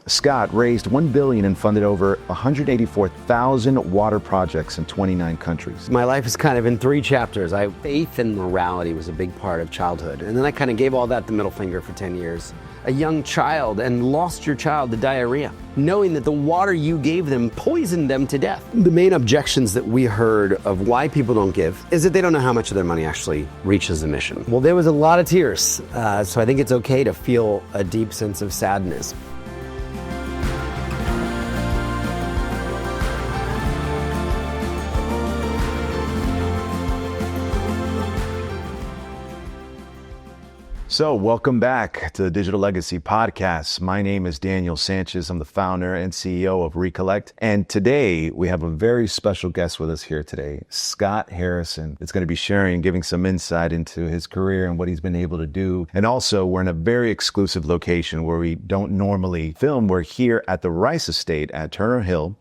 Scott raised $1 billion and funded over 184,000 water projects in 29 countries. My life is kind of in three chapters. Faith and morality was a big part of childhood. And then I kind of gave all that the middle finger for 10 years. A young child and lost your child to diarrhea, knowing that the water you gave them poisoned them to death. The main objections that we heard of why people don't give is that they don't know how much of their money actually reaches the mission. Well, there was a lot of tears, so I think it's okay to feel a deep sense of sadness. So welcome back to the Digital Legacy Podcast. My name is Daniel Sanchez. I'm the founder and CEO of Reekolect. And today we have a very special guest with us here today, Scott Harrison. It's going to be sharing and giving some insight into his career and what he's been able to do. And also we're in a very exclusive location where we don't normally film. We're here at the Rice Estate at Turnerhill.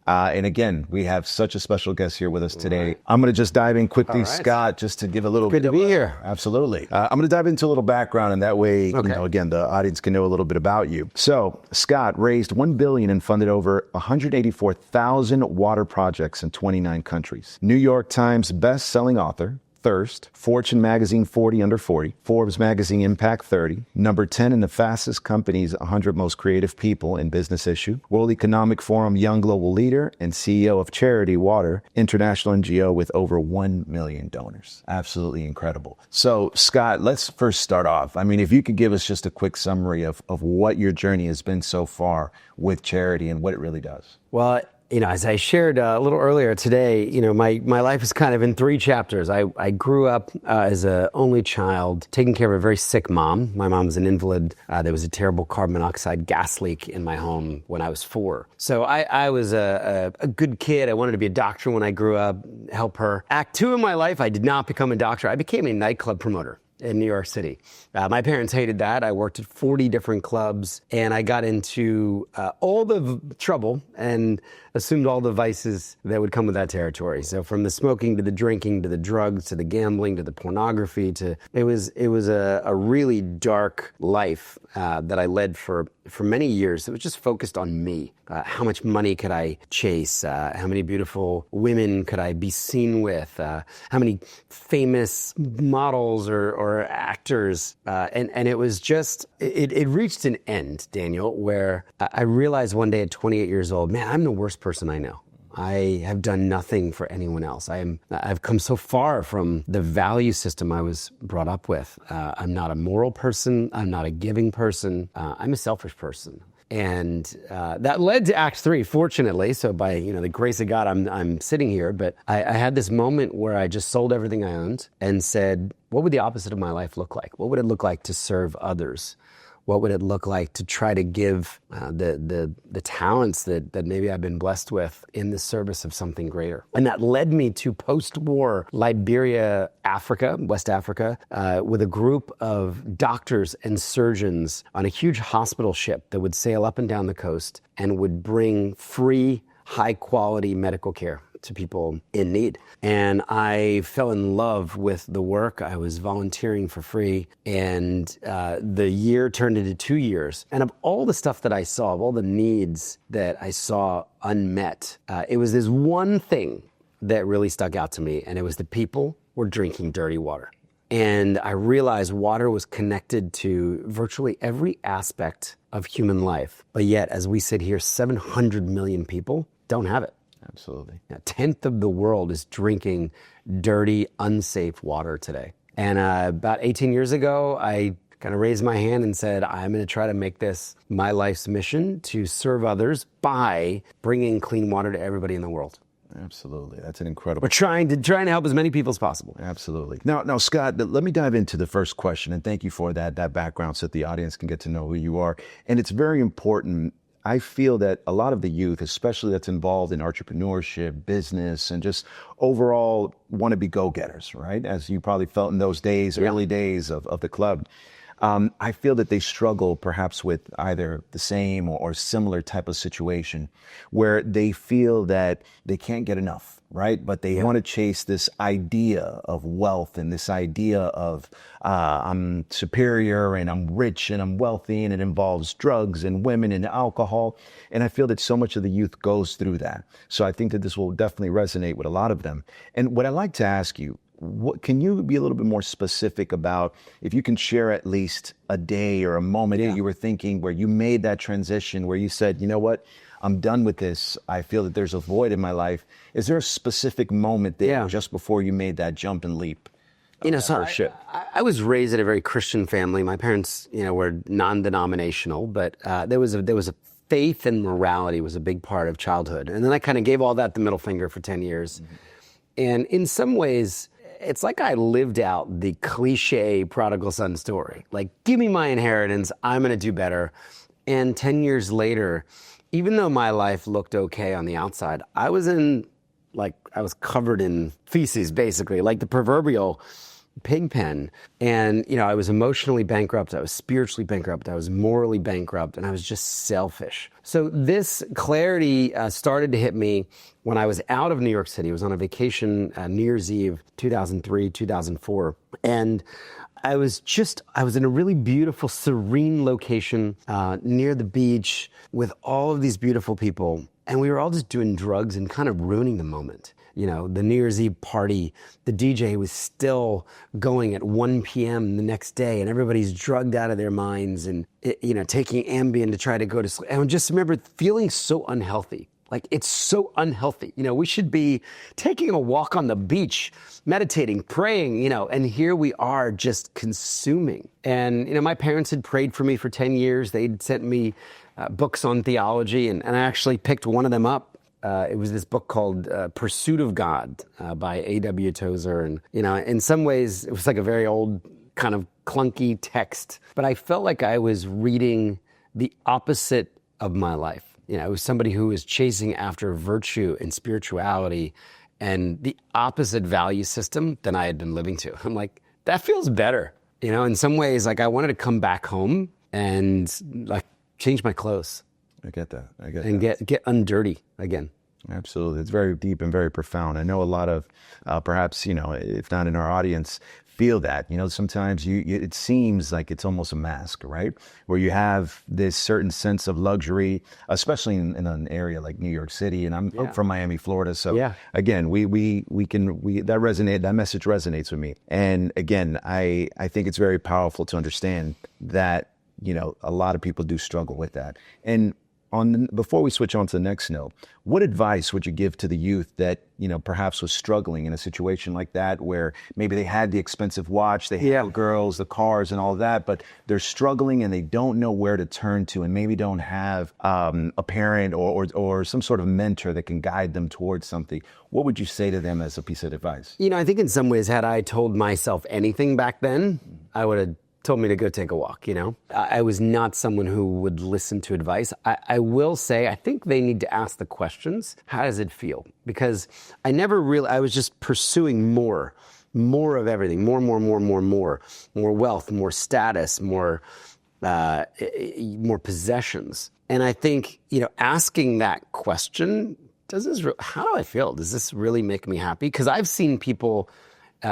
And again, we have such a special guest here with us today. Right. I'm going to just dive in quickly, Scott, just to give a little... Good to be here. Absolutely. I'm going to dive into a little background, and that way, again, the audience can know a little bit about you. So, Scott raised $1 billion and funded over 184,000 water projects in 29 countries. New York Times best-selling author, Thirst, Fortune Magazine 40 Under 40, Forbes Magazine Impact 30, number 10 in the fastest companies 100 most creative people in business issue, World Economic Forum Young Global Leader, and CEO of Charity Water, international NGO with over 1 million donors. Absolutely incredible. So, Scott, let's first start off. I mean, if you could give us just a quick summary of what your journey has been so far with charity and what it really does. Well, as I shared a little earlier today, my life is kind of in three chapters. I grew up as an only child, taking care of a very sick mom. My mom was an invalid. There was a terrible carbon monoxide gas leak in my home when I was 4. So I was a good kid. I wanted to be a doctor when I grew up, help her. Act 2 of my life, I did not become a doctor. I became a nightclub promoter in New York City. My parents hated that. I worked at 40 different clubs, and I got into all the trouble and assumed all the vices that would come with that territory. So from the smoking to the drinking to the drugs to the gambling to the pornography to it was a really dark life that I led for many years. It was just focused on me. How much money could I chase? How many beautiful women could I be seen with? How many famous models or actors? And it was just, it reached an end, Daniel, where I realized one day at 28 years old, man, I'm the worst person I know. I have done nothing for anyone else. I've come so far from the value system I was brought up with. I'm not a moral person. I'm not a giving person. I'm a selfish person. And that led to Act 3, fortunately. So by the grace of God, I'm sitting here. But I had this moment where I just sold everything I owned and said, what would the opposite of my life look like? What would it look like to serve others? What would it look like to try to give the talents that maybe I've been blessed with in the service of something greater? And that led me to post-war Liberia, Africa, West Africa, with a group of doctors and surgeons on a huge hospital ship that would sail up and down the coast and would bring free, high-quality medical care to people in need. And I fell in love with the work. I was volunteering for free, and the year turned into 2 years. And of all the stuff that I saw, of all the needs that I saw unmet, it was this one thing that really stuck out to me, and it was the people were drinking dirty water. And I realized water was connected to virtually every aspect of human life. But yet, as we sit here, 700 million people don't have it. Absolutely. A tenth of the world is drinking dirty, unsafe water today. And about 18 years ago, I kind of raised my hand and said, I'm going to try to make this my life's mission to serve others by bringing clean water to everybody in the world. Absolutely. That's an incredible... We're trying to help as many people as possible. Absolutely. Now, Scott, let me dive into the first question, and thank you for that background so that the audience can get to know who you are. And it's very important. I feel that a lot of the youth, especially that's involved in entrepreneurship, business, and just overall want to be go-getters, right? As you probably felt in those days, early days of the club. I feel that they struggle perhaps with either the same or similar type of situation where they feel that they can't get enough, right? But they want to chase this idea of wealth and this idea of I'm superior and I'm rich and I'm wealthy, and it involves drugs and women and alcohol. And I feel that so much of the youth goes through that. So I think that this will definitely resonate with a lot of them. And what I'd like to ask you, can you be a little bit more specific about, if you can share at least a day or a moment that you were thinking where you made that transition, where you said, you know what, I'm done with this. I feel that there's a void in my life. Is there a specific moment there just before you made that jump and leap? So I was raised in a very Christian family. My parents, were non-denominational, but there was a faith and morality was a big part of childhood. And then I kind of gave all that the middle finger for 10 years. Mm-hmm. And in some ways, it's like I lived out the cliche prodigal son story. Like, give me my inheritance, I'm going to do better. And 10 years later, even though my life looked okay on the outside, I was covered in feces, basically, like the proverbial pig pen. And, I was emotionally bankrupt, I was spiritually bankrupt, I was morally bankrupt, and I was just selfish. So this clarity started to hit me when I was out of New York City. I was on a vacation, New Year's Eve, 2003, 2004. And I was in a really beautiful, serene location near the beach with all of these beautiful people. And we were all just doing drugs and kind of ruining the moment. The New Year's Eve party, the DJ was still going at 1 p.m. the next day, and everybody's drugged out of their minds and, taking Ambien to try to go to sleep. And I just remember feeling so unhealthy. Like, it's so unhealthy. We should be taking a walk on the beach, meditating, praying, and here we are just consuming. And, my parents had prayed for me for 10 years. They'd sent me books on theology, and I actually picked one of them up. It was this book called Pursuit of God by A.W. Tozer. And, in some ways, it was like a very old kind of clunky text. But I felt like I was reading the opposite of my life. It was somebody who was chasing after virtue and spirituality and the opposite value system than I had been living to. I'm like, that feels better. In some ways, like I wanted to come back home and like change my clothes. I get that. And get undirty again. Absolutely. It's very deep and very profound. I know a lot of, perhaps, if not in our audience, feel that. Sometimes it seems like it's almost a mask, right? Where you have this certain sense of luxury, especially in an area like New York City. And I'm from Miami, Florida. So again, that message resonates with me. And again, I think it's very powerful to understand that, a lot of people do struggle with that. And before we switch on to the next note, what advice would you give to the youth that, perhaps was struggling in a situation like that, where maybe they had the expensive watch, they had the girls, the cars and all of that, but they're struggling and they don't know where to turn to and maybe don't have a parent or some sort of mentor that can guide them towards something? What would you say to them as a piece of advice? I think in some ways, had I told myself anything back then, I would have told me to go take a walk, I was not someone who would listen to advice. I will say, I think they need to ask the questions. How does it feel? Because I was just pursuing more of everything, more wealth, more status, more possessions. And I think, asking that question, how do I feel? Does this really make me happy? Because I've seen people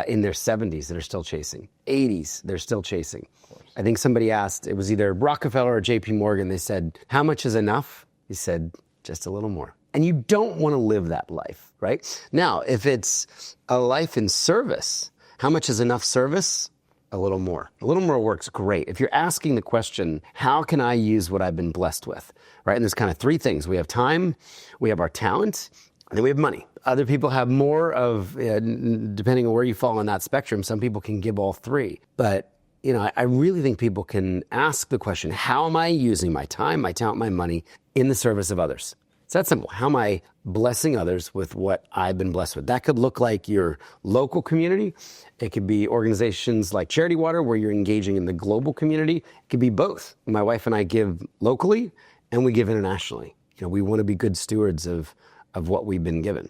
in their 70s that are still chasing, 80s, they're still chasing. I think somebody asked, it was either Rockefeller or JP Morgan, they said, how much is enough? He said, just a little more. And you don't want to live that life, right? Now, if it's a life in service, how much is enough service? A little more. A little more works great. If you're asking the question, how can I use what I've been blessed with, right? And there's kind of three things. We have time, we have our talent, and then we have money. Other people have more of, depending on where you fall on that spectrum, some people can give all three. But, I really think people can ask the question, how am I using my time, my talent, my money in the service of others? It's that simple. How am I blessing others with what I've been blessed with? That could look like your local community. It could be organizations like Charity Water, where you're engaging in the global community. It could be both. My wife and I give locally and we give internationally. We want to be good stewards of what we've been given.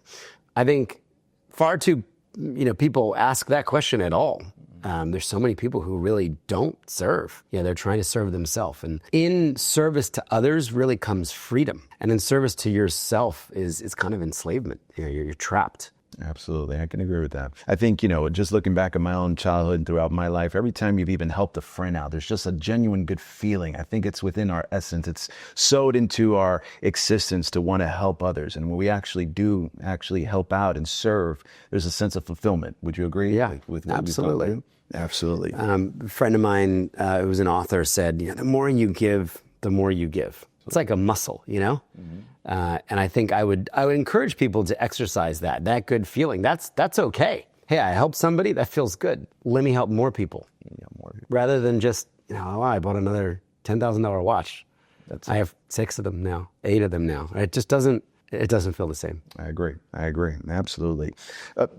I think far too, people ask that question at all. There's so many people who really don't serve. They're trying to serve themselves. And in service to others really comes freedom. And in service to yourself is kind of enslavement. You're trapped. Absolutely. I can agree with that. I think, just looking back at my own childhood and throughout my life, every time you've even helped a friend out, there's just a genuine good feeling. I think it's within our essence. It's sewed into our existence to want to help others. And when we actually do help out and serve, there's a sense of fulfillment. Would you agree? Yeah, with what absolutely. We've gone through? Absolutely. A friend of mine who was an author said, the more you give, the more you give. It's like a muscle, Mm-hmm. And I think I would encourage people to exercise that good feeling. That's okay. Hey, I helped somebody. That feels good. Let me help more people. Rather than just, I bought another $10,000 watch. I have 6 of them now, 8 of them now. It just doesn't feel the same. I agree. Absolutely.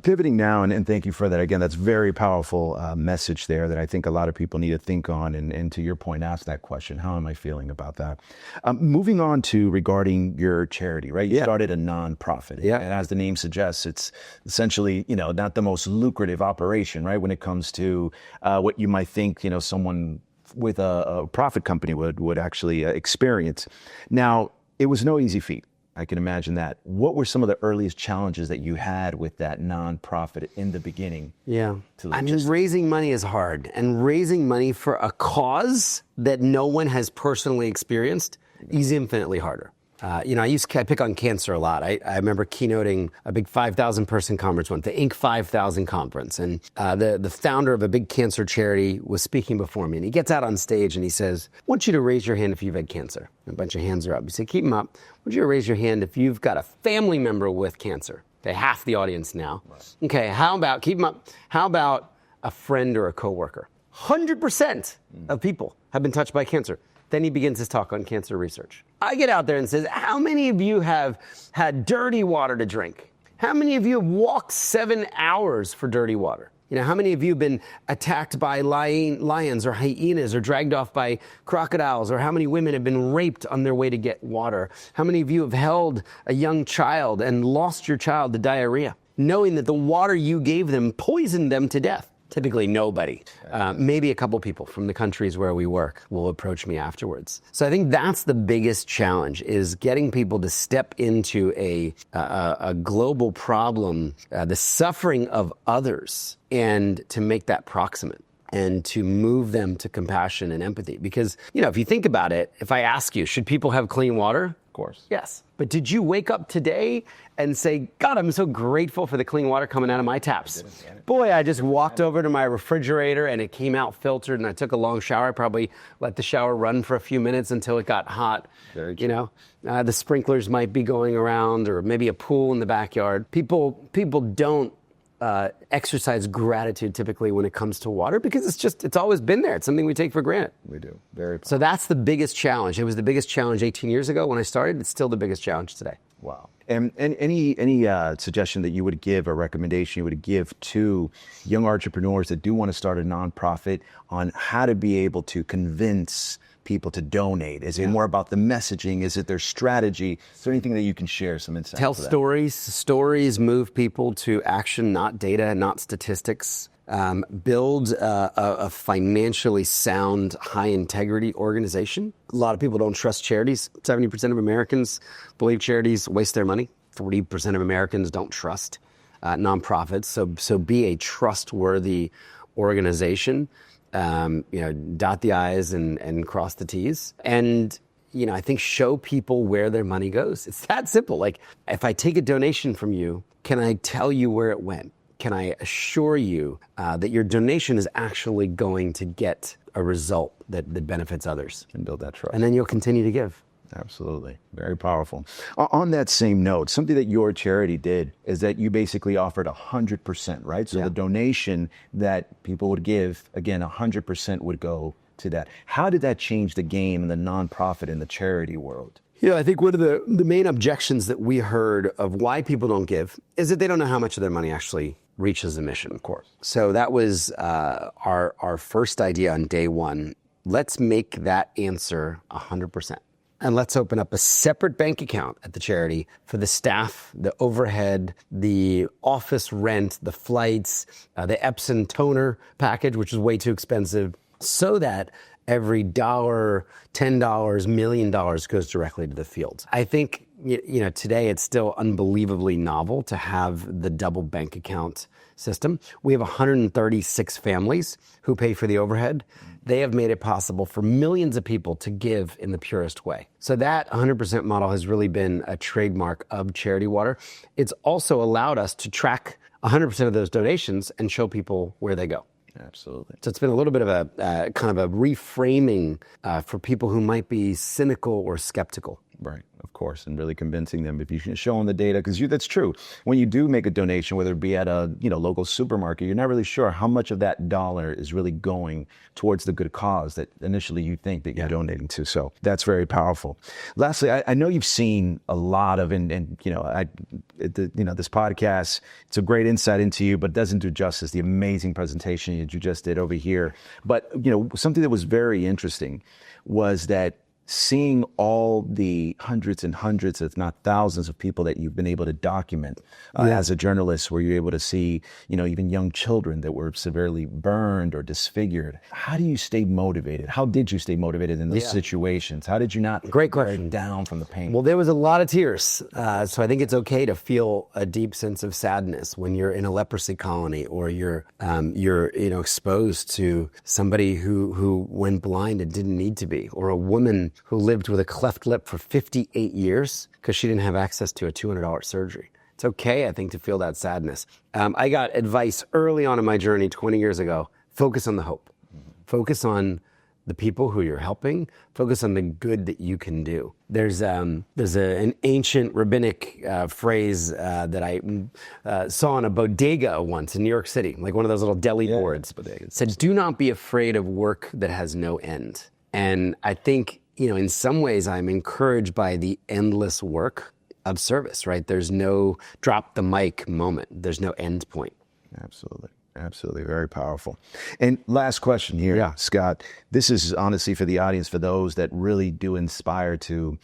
Pivoting now, and thank you for that. Again, that's very powerful message there that I think a lot of people need to think on. And to your point, ask that question, how am I feeling about that? Moving on to regarding your charity, right? You started a nonprofit. Yeah. And as the name suggests, it's essentially, not the most lucrative operation, right? When it comes to what you might think, someone with a profit company would actually experience. Now, it was no easy feat. I can imagine that. What were some of the earliest challenges that you had with that nonprofit in the beginning? Yeah. Raising money is hard. And raising money for a cause that no one has personally experienced is infinitely harder. I pick on cancer a lot. I remember keynoting a big 5,000 person conference once, the Inc. 5,000 conference. And the founder of a big cancer charity was speaking before me. And he gets out on stage and he says, I want you to raise your hand if you've had cancer. And a bunch of hands are up. He said, keep them up. I want you to raise your hand if you've got a family member with cancer. Okay, half the audience now. Right. Okay, keep them up. How about a friend or a coworker? 100% of people have been touched by cancer. Then he begins his talk on cancer research. I get out there and says, how many of you have had dirty water to drink? How many of you have walked 7 hours for dirty water? How many of you have been attacked by lions or hyenas or dragged off by crocodiles? Or how many women have been raped on their way to get water? How many of you have held a young child and lost your child to diarrhea, knowing that the water you gave them poisoned them to death? Typically nobody. Maybe a couple people from the countries where we work will approach me afterwards. So I think that's the biggest challenge, is getting people to step into a global problem, the suffering of others, and to make that proximate and to move them to compassion and empathy. Because, if you think about it, if I ask you, should people have clean water? Of course. Yes. But did you wake up today and say, God, I'm so grateful for the clean water coming out of my taps? Boy, I just walked over to my refrigerator and it came out filtered, and I took a long shower. I probably let the shower run for a few minutes until it got hot. Very true. The sprinklers might be going around, or maybe a pool in the backyard. People don't exercise gratitude typically when it comes to water, because it's always been there. It's something we take for granted. We do. Very powerful. So that's the biggest challenge. It was the biggest challenge 18 years ago when I started. It's still the biggest challenge today. Wow. And any suggestion that you would give, or recommendation you would give to young entrepreneurs that do want to start a nonprofit on how to be able to convince people to donate? Is it more about the messaging? Is it their strategy? Is there anything that you can share, some insight? Tell stories. Stories move people to action, not data, not statistics. Build a financially sound, high-integrity organization. A lot of people don't trust charities. 70% of Americans believe charities waste their money. 40% of Americans don't trust nonprofits. So be a trustworthy organization. Dot the I's and cross the T's. And, I think show people where their money goes. It's that simple. Like, if I take a donation from you, can I tell you where it went? Can I assure you that your donation is actually going to get a result that benefits others? And build that trust. And then you'll continue to give. Absolutely. Very powerful. On that same note, something that your charity did is that you basically offered 100%, right? So the donation that people would give, again, 100% would go to that. How did that change the game in the nonprofit and the charity world? I think one of the main objections that we heard of why people don't give is that they don't know how much of their money actually reaches the mission. Of course. So that was our first idea on day one. Let's make that answer 100%. and let's open up a separate bank account at the charity for the staff, the overhead, the office rent, the flights, the Epson toner package, which is way too expensive, so that every $1, $10, $1 million goes directly to the field. I think, today it's still unbelievably novel to have the double bank account system. We have 136 families who pay for the overhead. They have made it possible for millions of people to give in the purest way. So that 100% model has really been a trademark of Charity Water. It's also allowed us to track 100% of those donations and show people where they go. Absolutely. So it's been a little bit of a kind of a reframing for people who might be cynical or skeptical. Right, of course, and really convincing them if you can show them the data, because that's true. When you do make a donation, whether it be at a local supermarket, you're not really sure how much of that dollar is really going towards the good cause that initially you think that you're donating to. So that's very powerful. Lastly, I know you've seen a lot of, this podcast. It's a great insight into you, but it doesn't do justice the amazing presentation that you just did over here. But something that was very interesting was that seeing all the hundreds and hundreds, if not thousands, of people that you've been able to document as a journalist, where you're able to see, even young children that were severely burned or disfigured. How do you stay motivated? How did you stay motivated in those situations? How did you not break down from the pain? Well, there was a lot of tears. So I think it's okay to feel a deep sense of sadness when you're in a leprosy colony, or you're exposed to somebody who went blind and didn't need to be, or a woman who lived with a cleft lip for 58 years because she didn't have access to a $200 surgery. It's okay, I think, to feel that sadness. I got advice early on in my journey 20 years ago. Focus on the hope. Focus on the people who you're helping. Focus on the good that you can do. There's an ancient rabbinic phrase that I saw on a bodega once in New York City, like one of those little deli boards. It said, "Do not be afraid of work that has no end." And I think, in some ways, I'm encouraged by the endless work of service, right? There's no drop the mic moment. There's no end point. Absolutely. Absolutely. Very powerful. And last question here, Scott. This is honestly for the audience, for those that really do aspire to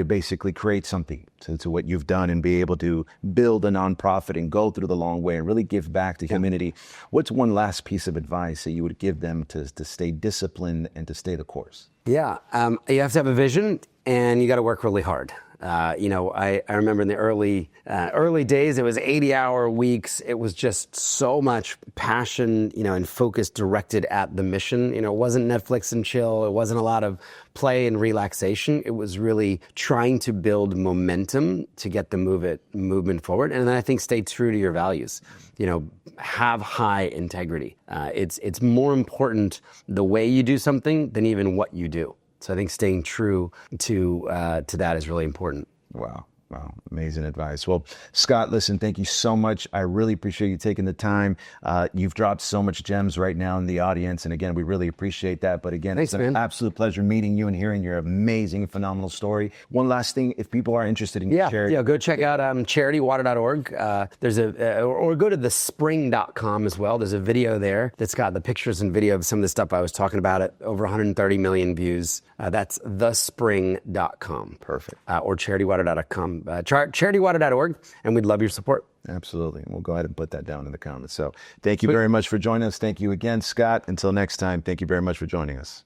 basically create something to what you've done and be able to build a nonprofit and go through the long way and really give back to humanity. What's one last piece of advice that you would give them to stay disciplined and to stay the course? You have to have a vision, and you got to work really hard. I remember in the early days, it was 80-hour weeks. It was just so much passion, and focus directed at the mission. It wasn't Netflix and chill. It wasn't a lot of play and relaxation. It was really trying to build momentum to get the movement forward. And then I think stay true to your values. Have high integrity. It's more important the way you do something than even what you do. So I think staying true to that is really important. Wow. Amazing advice. Well, Scott, listen, thank you so much. I really appreciate you taking the time. You've dropped so much gems right now in the audience. And again, we really appreciate that. But again, Thanks, it's an absolute pleasure meeting you and hearing your amazing, phenomenal story. One last thing, if people are interested in charity. Go check out charitywater.org. Or go to thespring.com as well. There's a video there that's got the pictures and video of some of the stuff I was talking about. It over 130 million views. That's thespring.com. Perfect. Or charitywater.com. Charitywater.org, and we'd love your support. Absolutely. And we'll go ahead and put that down in the comments. So thank you very much for joining us. Thank you again, Scott. Until next time, thank you very much for joining us.